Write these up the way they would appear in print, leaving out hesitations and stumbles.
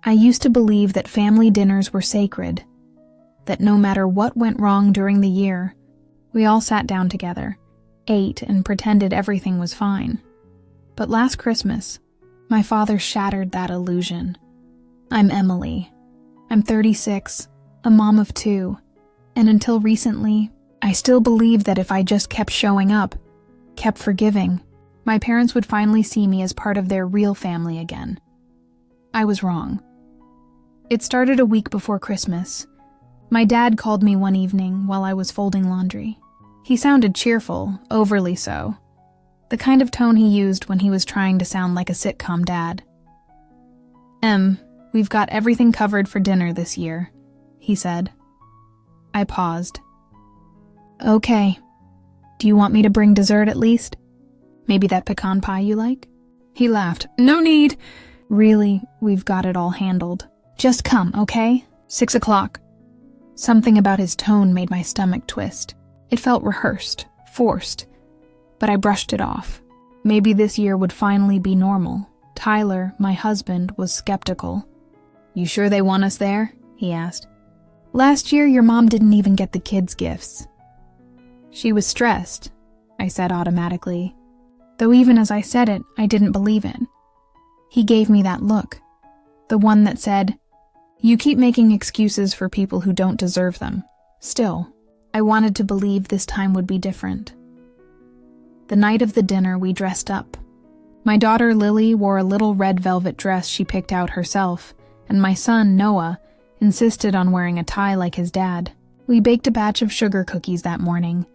I used to believe that family dinners were sacred, that no matter what went wrong during the year, we all sat down together, ate, and pretended everything was fine. But last Christmas, my father shattered that illusion. I'm Emily. I'm 36, a mom of 2, and until recently, I still believed that if I just kept showing up, kept forgiving, my parents would finally see me as part of their real family again. I was wrong. It started a week before Christmas. My dad called me one evening while I was folding laundry. He sounded cheerful, overly so. The kind of tone he used when he was trying to sound like a sitcom dad. We've got everything covered for dinner this year," he said. I paused. "Okay. Do you want me to bring dessert at least? Maybe that pecan pie you like?" He laughed. "No need." "Really, we've got it all handled. Just come, okay? 6 o'clock. Something about his tone made my stomach twist. It felt rehearsed, forced, but I brushed it off. Maybe this year would finally be normal. Tyler, my husband, was skeptical. "You sure they want us there?" he asked. "Last year, your mom didn't even get the kids' gifts." "She was stressed," I said automatically, though even as I said it, I didn't believe it. He gave me that look, the one that said, "You keep making excuses for people who don't deserve them." Still, I wanted to believe this time would be different. The night of the dinner, we dressed up. My daughter Lily wore a little red velvet dress she picked out herself, and my son, Noah, insisted on wearing a tie like his dad. We baked a batch of sugar cookies that morning,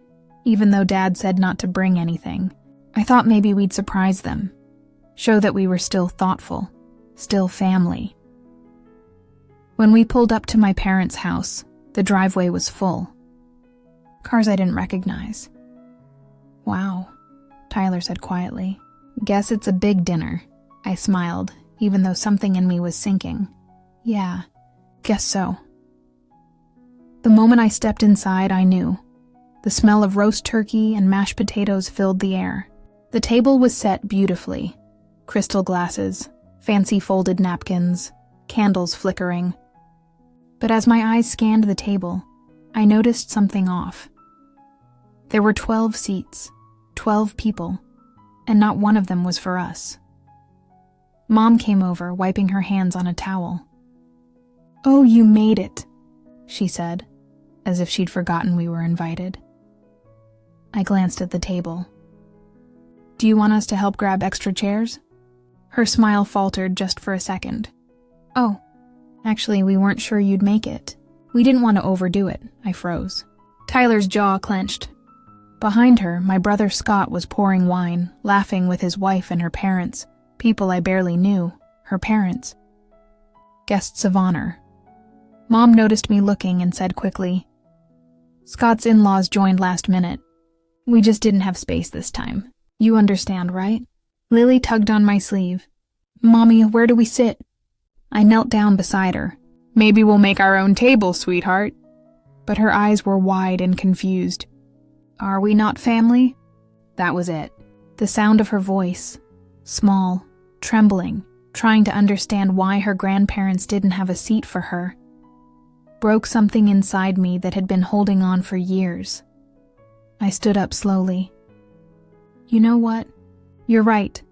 even though Dad said not to bring anything. I thought maybe we'd surprise them, show that we were still thoughtful, still family. When we pulled up to my parents' house, the driveway was full. Cars I didn't recognize. "Wow," Tyler said quietly. "Guess it's a big dinner." I smiled, even though something in me was sinking. "Yeah, guess so." The moment I stepped inside, I knew. The smell of roast turkey and mashed potatoes filled the air. The table was set beautifully. Crystal glasses, fancy folded napkins, candles flickering. But as my eyes scanned the table, I noticed something off. There were 12 seats, 12 people, and not one of them was for us. Mom came over, wiping her hands on a towel. "Oh, you made it," she said, as if she'd forgotten we were invited. I glanced at the table. "Do you want us to help grab extra chairs?" Her smile faltered just for a second. "Oh, actually, we weren't sure you'd make it. We didn't want to overdo it," I froze. Tyler's jaw clenched. Behind her, my brother Scott was pouring wine, laughing with his wife and her parents, people I barely knew, her parents. Guests of honor. Mom noticed me looking and said quickly, "Scott's in-laws joined last minute. We just didn't have space this time. You understand, right?" Lily tugged on my sleeve. "Mommy, where do we sit?" I knelt down beside her. "Maybe we'll make our own table, sweetheart." But her eyes were wide and confused. "Are we not family?" That was it. The sound of her voice, small, trembling, trying to understand why her grandparents didn't have a seat for her, broke something inside me that had been holding on for years. I stood up slowly. "You know what? You're right.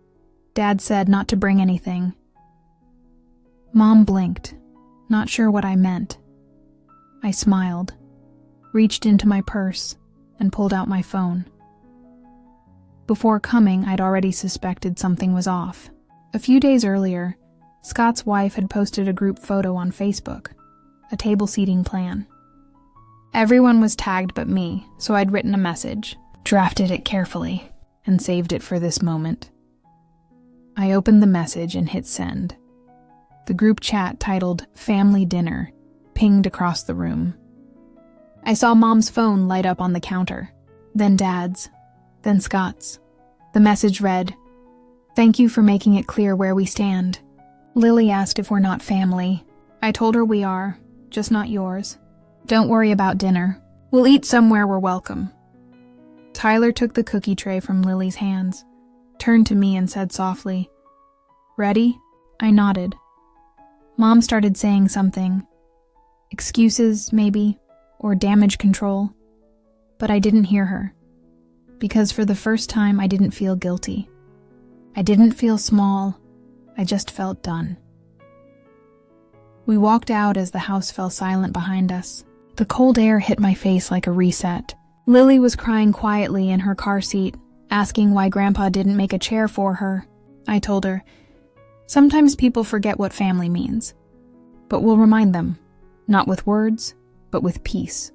Dad said not to bring anything." Mom blinked, not sure what I meant. I smiled, reached into my purse, and pulled out my phone. Before coming, I'd already suspected something was off. A few days earlier, Scott's wife had posted a group photo on Facebook, a table seating plan. Everyone was tagged but me, so I'd written a message, drafted it carefully, and saved it for this moment. I opened the message and hit send. The group chat titled "Family Dinner" pinged across the room. I saw Mom's phone light up on the counter, then Dad's, then Scott's. The message read, "Thank you for making it clear where we stand. Lily asked if we're not family. I told her we are, just not yours. Don't worry about dinner. We'll eat somewhere we're welcome." Tyler took the cookie tray from Lily's hands, turned to me and said softly, "Ready?" I nodded. Mom started saying something. Excuses, maybe, or damage control. But I didn't hear her. Because for the first time, I didn't feel guilty. I didn't feel small. I just felt done. We walked out as the house fell silent behind us. The cold air hit my face like a reset. Lily was crying quietly in her car seat, asking why Grandpa didn't make a chair for her. I told her, sometimes people forget what family means. But we'll remind them, not with words, but with peace.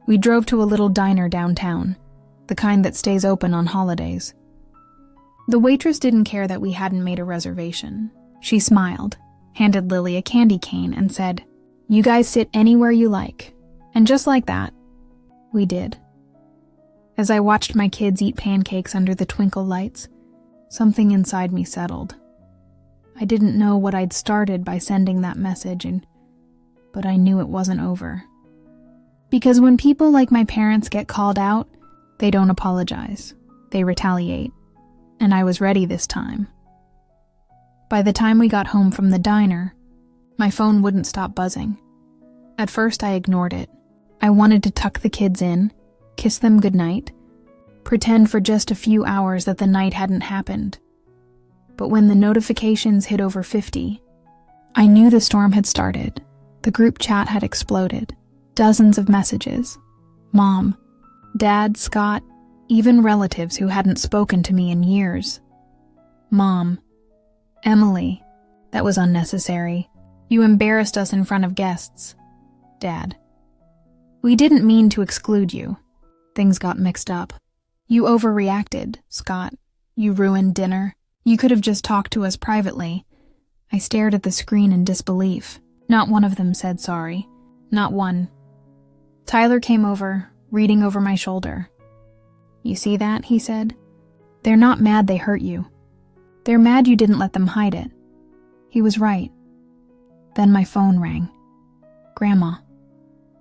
We drove to a little diner downtown, the kind that stays open on holidays. The waitress didn't care that we hadn't made a reservation. She smiled, handed Lily a candy cane, and said, "You guys sit anywhere you like." And just like that, we did. As I watched my kids eat pancakes under the twinkle lights, something inside me settled. I didn't know what I'd started by sending that message, but I knew it wasn't over. Because when people like my parents get called out, they don't apologize. They retaliate. And I was ready this time. By the time we got home from the diner, my phone wouldn't stop buzzing. At first, I ignored it. I wanted to tuck the kids in, kiss them goodnight, pretend for just a few hours that the night hadn't happened. But when the notifications hit over 50, I knew the storm had started. The group chat had exploded. Dozens of messages. Mom, Dad, Scott, even relatives who hadn't spoken to me in years. Mom, Emily, that was unnecessary. You embarrassed us in front of guests. Dad, we didn't mean to exclude you. Things got mixed up. You overreacted, Scott. You ruined dinner. You could have just talked to us privately. I stared at the screen in disbelief. Not one of them said sorry. Not one. Tyler came over, reading over my shoulder. "You see that?" he said. "They're not mad they hurt you. They're mad you didn't let them hide it." He was right. Then my phone rang. Grandma.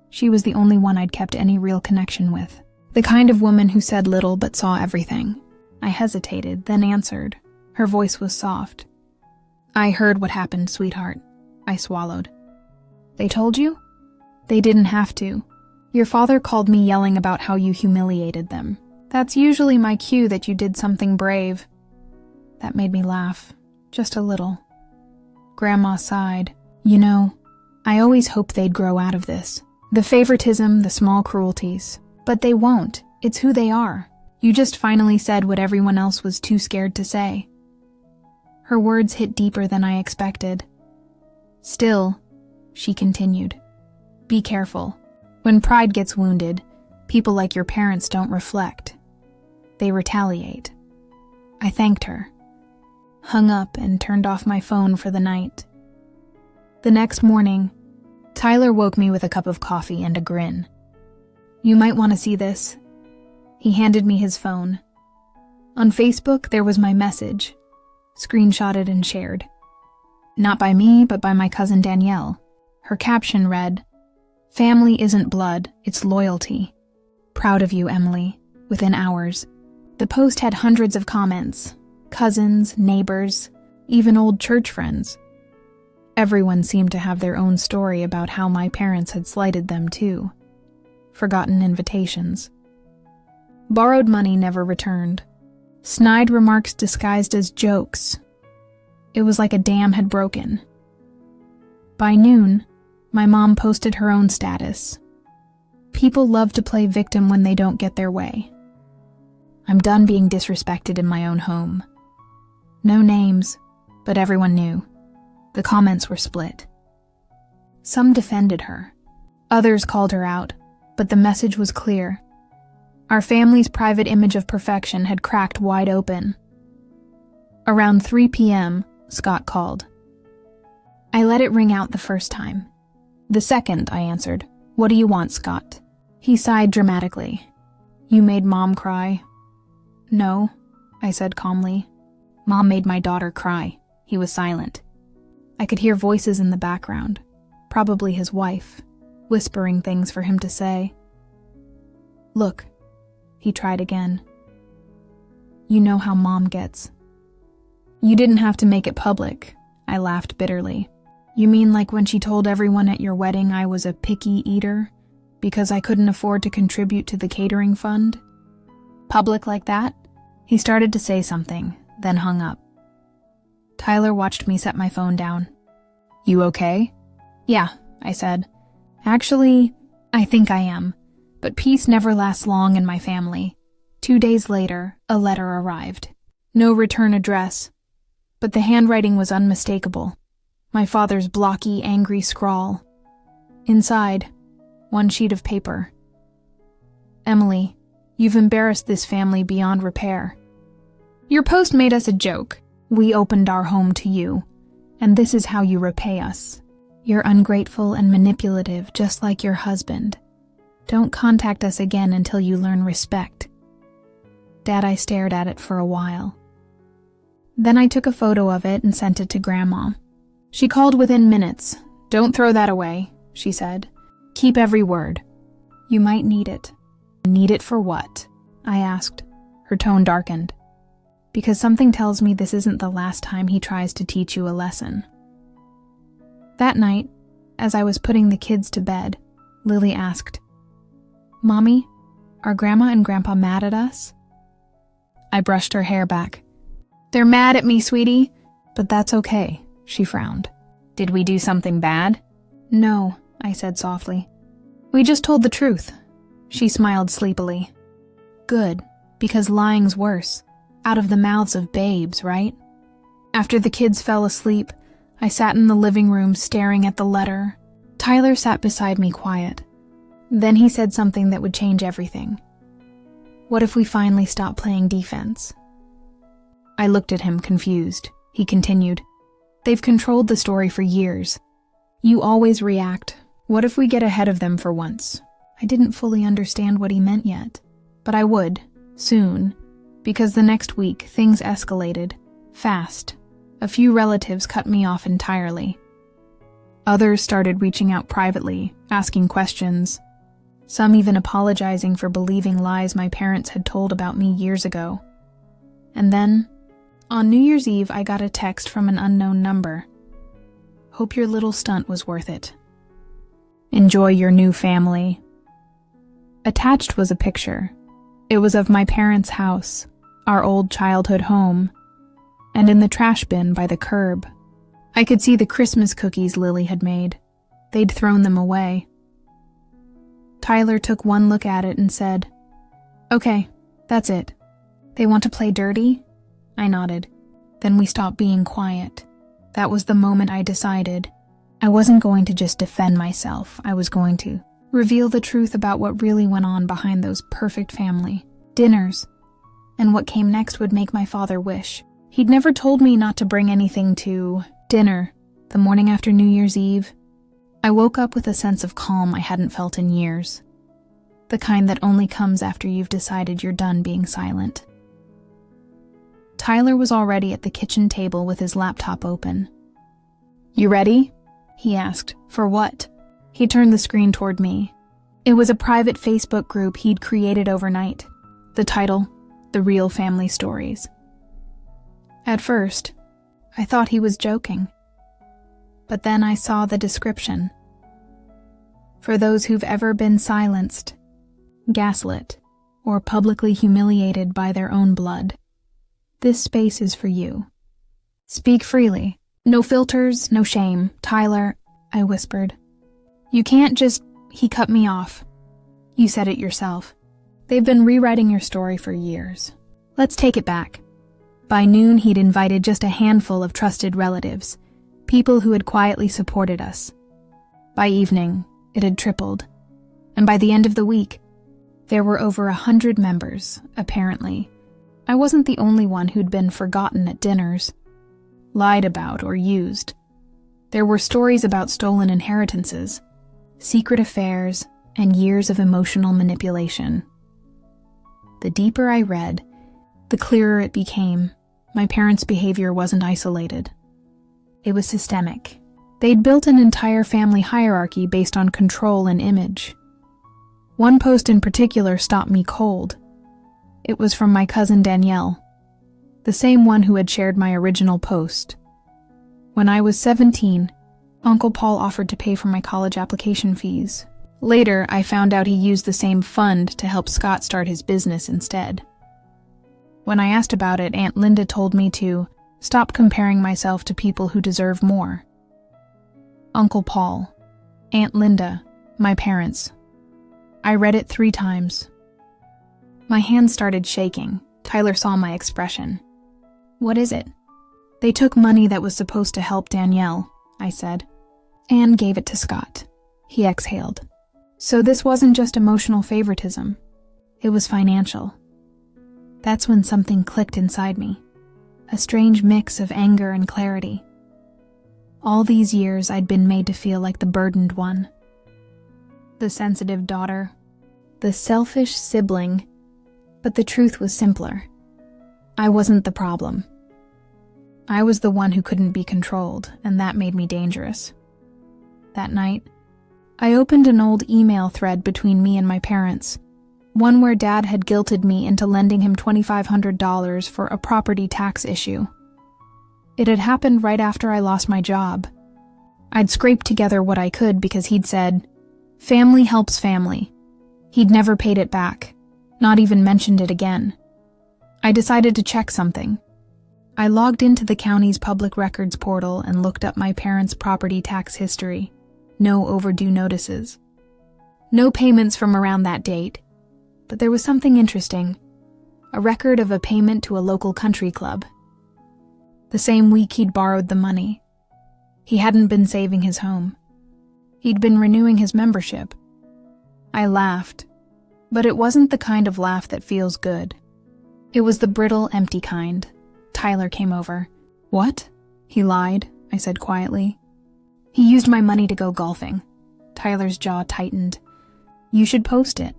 She was the only one I'd kept any real connection with. The kind of woman who said little but saw everything. I hesitated, then answered. Her voice was soft. "I heard what happened, sweetheart." I swallowed. "They told you?" "They didn't have to. Your father called me yelling about how you humiliated them. That's usually my cue that you did something brave." That made me laugh, just a little. Grandma sighed. "You know, I always hoped they'd grow out of this. The favoritism, the small cruelties. But they won't. It's who they are. You just finally said what everyone else was too scared to say." Her words hit deeper than I expected. "Still," she continued, "be careful. When pride gets wounded, people like your parents don't reflect. They retaliate." I thanked her, hung up, and turned off my phone for the night. The next morning, Tyler woke me with a cup of coffee and a grin. "You might want to see this." He handed me his phone. On Facebook, there was my message, screenshotted and shared. Not by me, but by my cousin Danielle. Her caption read, "Family isn't blood, it's loyalty. Proud of you, Emily," within hours. The post had hundreds of comments, cousins, neighbors, even old church friends. Everyone seemed to have their own story about how my parents had slighted them too. Forgotten invitations. Borrowed money never returned. Snide remarks disguised as jokes. It was like a dam had broken. By noon, my mom posted her own status. "People love to play victim when they don't get their way. I'm done being disrespected in my own home." No names, but everyone knew. The comments were split. Some defended her. Others called her out, but the message was clear. Our family's private image of perfection had cracked wide open. Around 3 p.m., Scott called. I let it ring out the first time. The second, I answered. "What do you want, Scott?" He sighed dramatically. "You made Mom cry." "No," I said calmly. "Mom made my daughter cry." He was silent. I could hear voices in the background, probably his wife, whispering things for him to say. "Look," he tried again. "You know how Mom gets." "You didn't have to make it public," I laughed bitterly. You mean like when she told everyone at your wedding I was a picky eater because I couldn't afford to contribute to the catering fund? Public like that? He started to say something, then hung up. Tyler watched me set my phone down. You okay? Yeah, I said. Actually, I think I am. But peace never lasts long in my family. 2 days later, a letter arrived. No return address, but the handwriting was unmistakable. My father's blocky, angry scrawl. Inside, one sheet of paper. Emily, you've embarrassed this family beyond repair. Your post made us a joke. We opened our home to you, and this is how you repay us. You're ungrateful and manipulative, just like your husband. Don't contact us again until you learn respect. Dad, I stared at it for a while. Then I took a photo of it and sent it to Grandma. She called within minutes. Don't throw that away, she said. Keep every word. You might need it. Need it for what? I asked. Her tone darkened. Because something tells me this isn't the last time he tries to teach you a lesson. That night, as I was putting the kids to bed, Lily asked, Mommy, are Grandma and Grandpa mad at us? I brushed her hair back. They're mad at me, sweetie, but that's okay, she frowned. Did we do something bad? No, I said softly. We just told the truth. She smiled sleepily. Good, because lying's worse. Out of the mouths of babes, right? After the kids fell asleep, I sat in the living room staring at the letter. Tyler sat beside me quiet. Then he said something that would change everything. What if we finally stop playing defense? I looked at him, confused. He continued, They've controlled the story for years. You always react. What if we get ahead of them for once? I didn't fully understand what he meant yet, but I would, soon, because the next week things escalated, fast. A few relatives cut me off entirely. Others started reaching out privately, asking questions. Some even apologizing for believing lies my parents had told about me years ago. And then, on New Year's Eve, I got a text from an unknown number. Hope your little stunt was worth it. Enjoy your new family. Attached was a picture. It was of my parents' house, our old childhood home, and in the trash bin by the curb. I could see the Christmas cookies Lily had made. They'd thrown them away. Tyler took one look at it and said, Okay, that's it. They want to play dirty? I nodded. Then we stopped being quiet. That was the moment I decided. I wasn't going to just defend myself. I was going to reveal the truth about what really went on behind those perfect family dinners. And what came next would make my father wish. He'd never told me not to bring anything to dinner the morning after New Year's Eve. I woke up with a sense of calm I hadn't felt in years. The kind that only comes after you've decided you're done being silent. Tyler was already at the kitchen table with his laptop open. You ready? He asked. For what? He turned the screen toward me. It was a private Facebook group he'd created overnight. The title, The Real Family Stories. At first, I thought he was joking. But then I saw the description. For those who've ever been silenced, gaslit, or publicly humiliated by their own blood, this space is for you. Speak freely. No filters, no shame. Tyler, I whispered. You can't just... He cut me off. You said it yourself. They've been rewriting your story for years. Let's take it back. By noon, he'd invited just a handful of trusted relatives, people who had quietly supported us. By evening, it had tripled. And by the end of the week, there were over 100 members, apparently. I wasn't the only one who'd been forgotten at dinners, lied about or used. There were stories about stolen inheritances, secret affairs, and years of emotional manipulation. The deeper I read, the clearer it became. My parents' behavior wasn't isolated. It was systemic. They'd built an entire family hierarchy based on control and image. One post in particular stopped me cold. It was from my cousin Danielle, the same one who had shared my original post. When I was 17, Uncle Paul offered to pay for my college application fees. Later, I found out he used the same fund to help Scott start his business instead. When I asked about it, Aunt Linda told me to stop comparing myself to people who deserve more. Uncle Paul, Aunt Linda, my parents. I read it 3 times. My hands started shaking. Tyler saw my expression. "What is it?" "They took money that was supposed to help Danielle," I said. "And gave it to Scott." He exhaled. "So this wasn't just emotional favoritism. It was financial." That's when something clicked inside me. A strange mix of anger and clarity. All these years I'd been made to feel like the burdened one. The sensitive daughter. The selfish sibling. But the truth was simpler. I wasn't the problem. I was the one who couldn't be controlled, and that made me dangerous. That night, I opened an old email thread between me and my parents, one where Dad had guilted me into lending him $2,500 for a property tax issue. It had happened right after I lost my job. I'd scraped together what I could because he'd said, "Family helps family." He'd never paid it back, not even mentioned it again. I decided to check something. I logged into the county's public records portal and looked up my parents' property tax history. No overdue notices. No payments from around that date. But there was something interesting. A record of a payment to a local country club. The same week he'd borrowed the money. He hadn't been saving his home. He'd been renewing his membership. I laughed, but it wasn't the kind of laugh that feels good. It was the brittle, empty kind. Tyler came over. "What?" He lied, I said quietly. "He used my money to go golfing." Tyler's jaw tightened. "You should post it."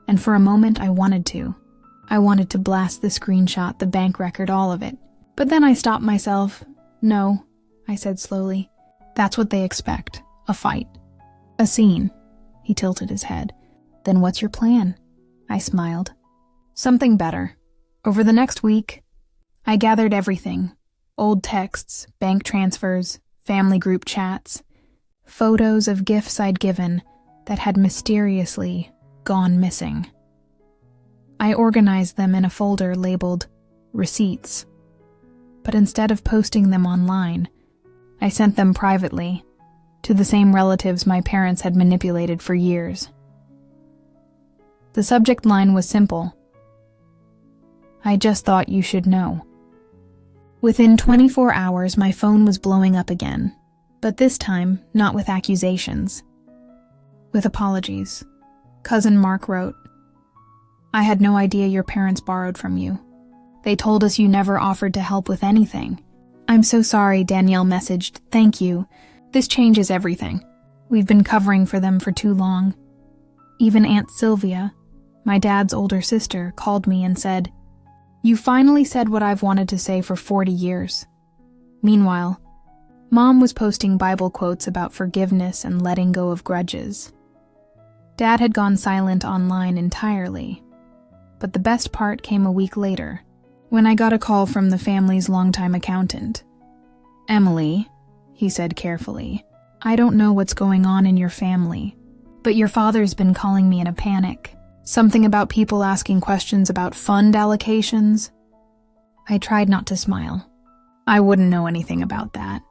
And for a moment I wanted to. I wanted to blast the screenshot, the bank record, all of it. But then I stopped myself. "No," I said slowly. "That's what they expect. A fight. A scene." He tilted his head. "Then what's your plan?" I smiled. "Something better. Over the next week, I gathered everything. Old texts, bank transfers, family group chats, photos of gifts I'd given that had mysteriously gone missing. I organized them in a folder labeled Receipts. But instead of posting them online, I sent them privately to the same relatives my parents had manipulated for years. The subject line was simple. "I just thought you should know." Within 24 hours, my phone was blowing up again, but this time, not with accusations. With apologies. Cousin Mark wrote, "I had no idea your parents borrowed from you. They told us you never offered to help with anything. I'm so sorry," Danielle messaged. "Thank you. This changes everything. We've been covering for them for too long." Even Aunt Sylvia, my dad's older sister, called me and said, "You finally said what I've wanted to say for 40 years. Meanwhile, Mom was posting Bible quotes about forgiveness and letting go of grudges. Dad had gone silent online entirely. But the best part came a week later, when I got a call from the family's longtime accountant. "Emily," he said carefully, "I don't know what's going on in your family, but your father's been calling me in a panic. Something about people asking questions about fund allocations." I tried not to smile. "I wouldn't know anything about that."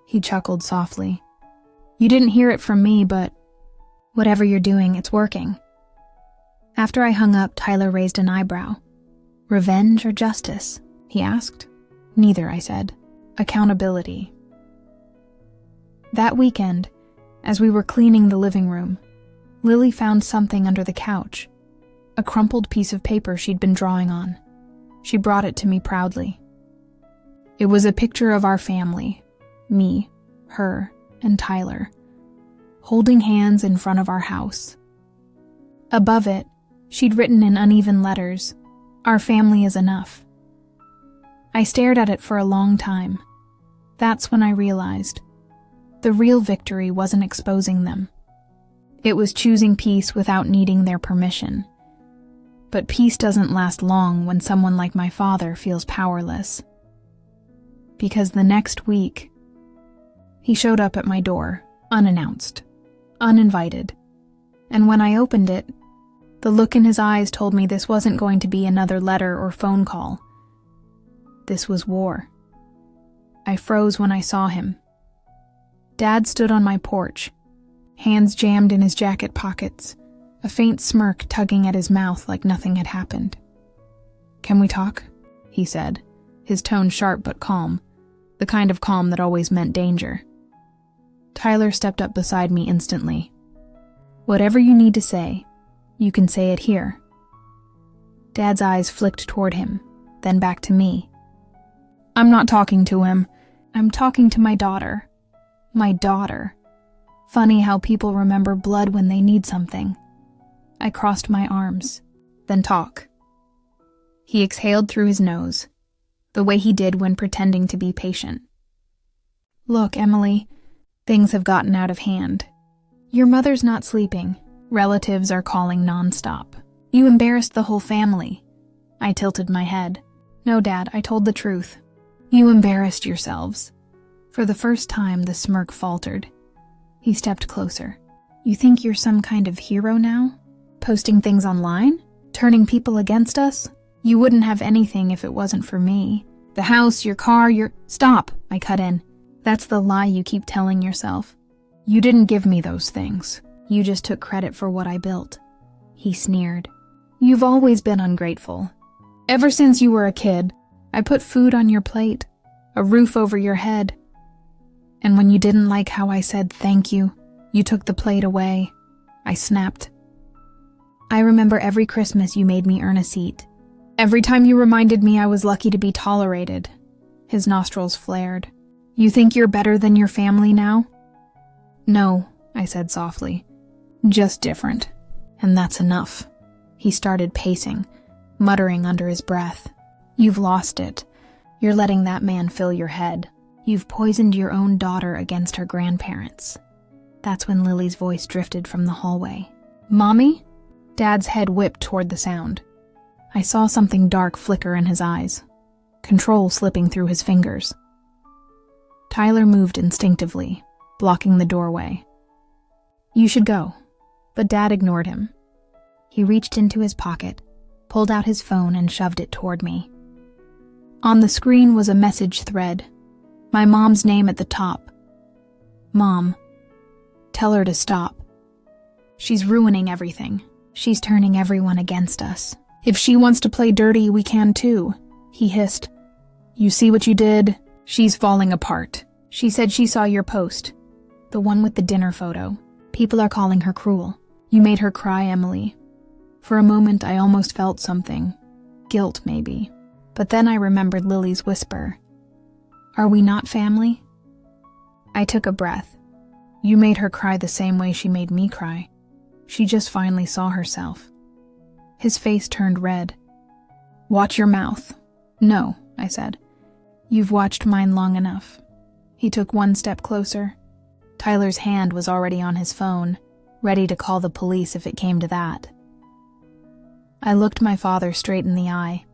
He chuckled softly. "You didn't hear it from me, but whatever you're doing, it's working." After I hung up, Tyler raised an eyebrow. "Revenge or justice?" he asked. "Neither," I said. "Accountability." That weekend, as we were cleaning the living room, Lily found something under the couch, a crumpled piece of paper she'd been drawing on. She brought it to me proudly. It was a picture of our family, me, her, and Tyler, holding hands in front of our house. Above it, she'd written in uneven letters, "Our family is enough." I stared at it for a long time. That's when I realized the real victory wasn't exposing them. It was choosing peace without needing their permission. But peace doesn't last long when someone like my father feels powerless. Because the next week, He showed up at my door, unannounced, uninvited. And when I opened it, the look in his eyes told me this wasn't going to be another letter or phone call. This was war. I froze when I saw him. Dad stood on my porch, hands jammed in his jacket pockets, a faint smirk tugging at his mouth like nothing had happened. "Can we talk?" he said, his tone sharp but calm, the kind of calm that always meant danger. Tyler stepped up beside me instantly. "Whatever you need to say, you can say it here." Dad's eyes flicked toward him, then back to me. "I'm not talking to him. I'm talking to my daughter. My daughter. Funny how people remember blood when they need something." I crossed my arms. "Then talk." He exhaled through his nose, the way he did when pretending to be patient. "Look, Emily, things have gotten out of hand. Your mother's not sleeping. Relatives are calling nonstop. You embarrassed the whole family." I tilted my head. "No, Dad, I told the truth. You embarrassed yourselves." For the first time, the smirk faltered. He stepped closer. "You think you're some kind of hero now? Posting things online? Turning people against us? You wouldn't have anything if it wasn't for me. The house, your car, your—" "Stop," I cut in. "That's the lie you keep telling yourself. You didn't give me those things. You just took credit for what I built." He sneered. "You've always been ungrateful. Ever since you were a kid, I put food on your plate, a roof over your head. And when you didn't like how I said thank you, you took the plate away." I snapped. "I remember every Christmas you made me earn a seat. Every time you reminded me I was lucky to be tolerated." His nostrils flared. "You think you're better than your family now?" "No," I said softly. "Just different. And that's enough." He started pacing, muttering under his breath. "You've lost it. You're letting that man fill your head. You've poisoned your own daughter against her grandparents." That's when Lily's voice drifted from the hallway. "Mommy?" Dad's head whipped toward the sound. I saw something dark flicker in his eyes, control slipping through his fingers. Tyler moved instinctively, blocking the doorway. "You should go." But Dad ignored him. He reached into his pocket, pulled out his phone and shoved it toward me. On the screen was a message thread, my mom's name at the top. "Mom, tell her to stop. She's ruining everything. She's turning everyone against us. If she wants to play dirty, we can too," he hissed. "You see what you did? She's falling apart. She said she saw your post, the one with the dinner photo. People are calling her cruel. You made her cry, Emily." For a moment, I almost felt something. Guilt, maybe. But then I remembered Lily's whisper. "Are we not family?" I took a breath. You made her cry the same way she made me cry. She just finally saw herself. His face turned red. "Watch your mouth." "No," I said. "You've watched mine long enough." He took one step closer. Tyler's hand was already on his phone, ready to call the police if it came to that. I looked my father straight in the eye.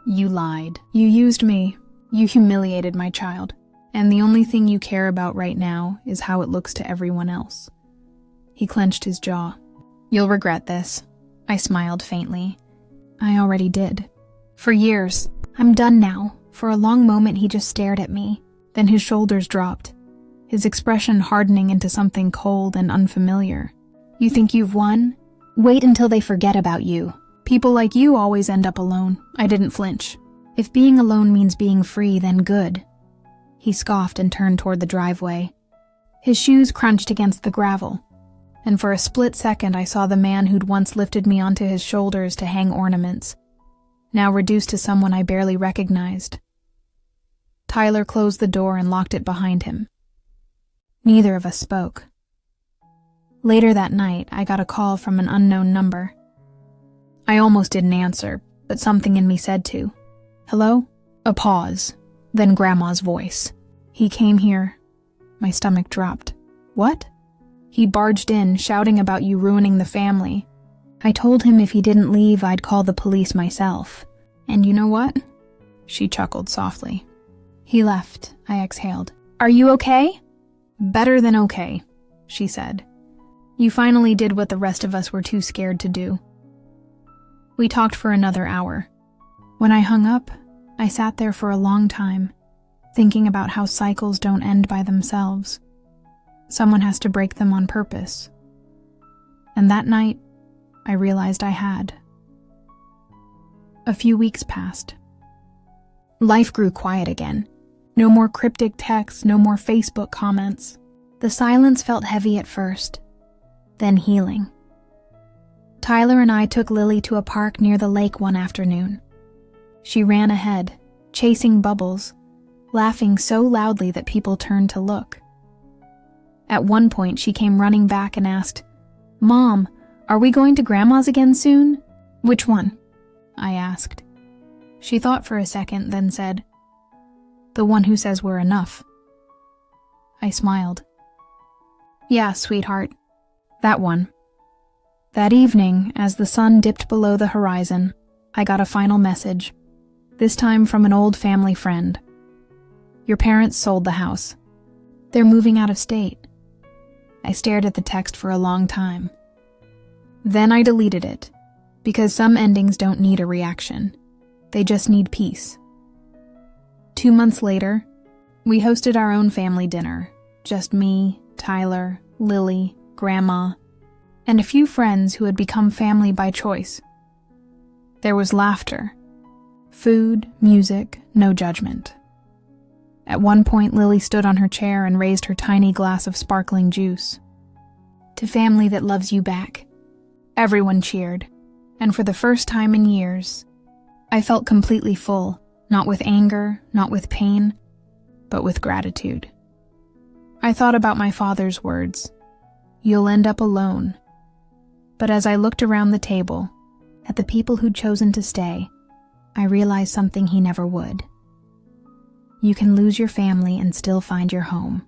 "You lied. You used me. You humiliated my child. And the only thing you care about right now is how it looks to everyone else." He clenched his jaw. "You'll regret this." I smiled faintly. I already did. "For years. I'm done now." For a long moment he just stared at me. Then his shoulders dropped, his expression hardening into something cold and unfamiliar. "You think you've won? Wait until they forget about you. People like you always end up alone." I didn't flinch. "If being alone means being free, then good." He scoffed and turned toward the driveway. His shoes crunched against the gravel, and for a split second I saw the man who'd once lifted me onto his shoulders to hang ornaments, now reduced to someone I barely recognized. Tyler closed the door and locked it behind him. Neither of us spoke. Later that night, I got a call from an unknown number. I almost didn't answer, but something in me said to. "Hello?" A pause, then Grandma's voice. "He came here." My stomach dropped. "What?" "He barged in, shouting about you ruining the family. I told him if he didn't leave, I'd call the police myself. And you know what?" She chuckled softly. "He left," I exhaled. "Are you okay?" Better than okay, she said. You finally did what the rest of us were too scared to do. We talked for another hour. When I hung up, I sat there for a long time, thinking about how cycles don't end by themselves. Someone has to break them on purpose. And that night, I realized I had. A few weeks passed. Life grew quiet again. No more cryptic texts, no more Facebook comments. The silence felt heavy at first, then healing. Tyler and I took Lily to a park near the lake one afternoon. She ran ahead, chasing bubbles, laughing so loudly that people turned to look. At one point, she came running back and asked, "Mom, are we going to Grandma's again soon?" "Which one?" I asked. She thought for a second, then said, "The one who says we're enough." I smiled. "Yeah, sweetheart, that one." That evening, as the sun dipped below the horizon, I got a final message, this time from an old family friend. "Your parents sold the house. They're moving out of state." I stared at the text for a long time. Then I deleted it, because some endings don't need a reaction. They just need peace. 2 months later, we hosted our own family dinner. Just me, Tyler, Lily, Grandma, and a few friends who had become family by choice. There was laughter, food, music, no judgment. At one point, Lily stood on her chair and raised her tiny glass of sparkling juice. "To family that loves you back." Everyone cheered, and for the first time in years, I felt completely full, not with anger, not with pain, but with gratitude. I thought about my father's words, "You'll end up alone." But as I looked around the table, at the people who'd chosen to stay, I realized something he never would. You can lose your family and still find your home.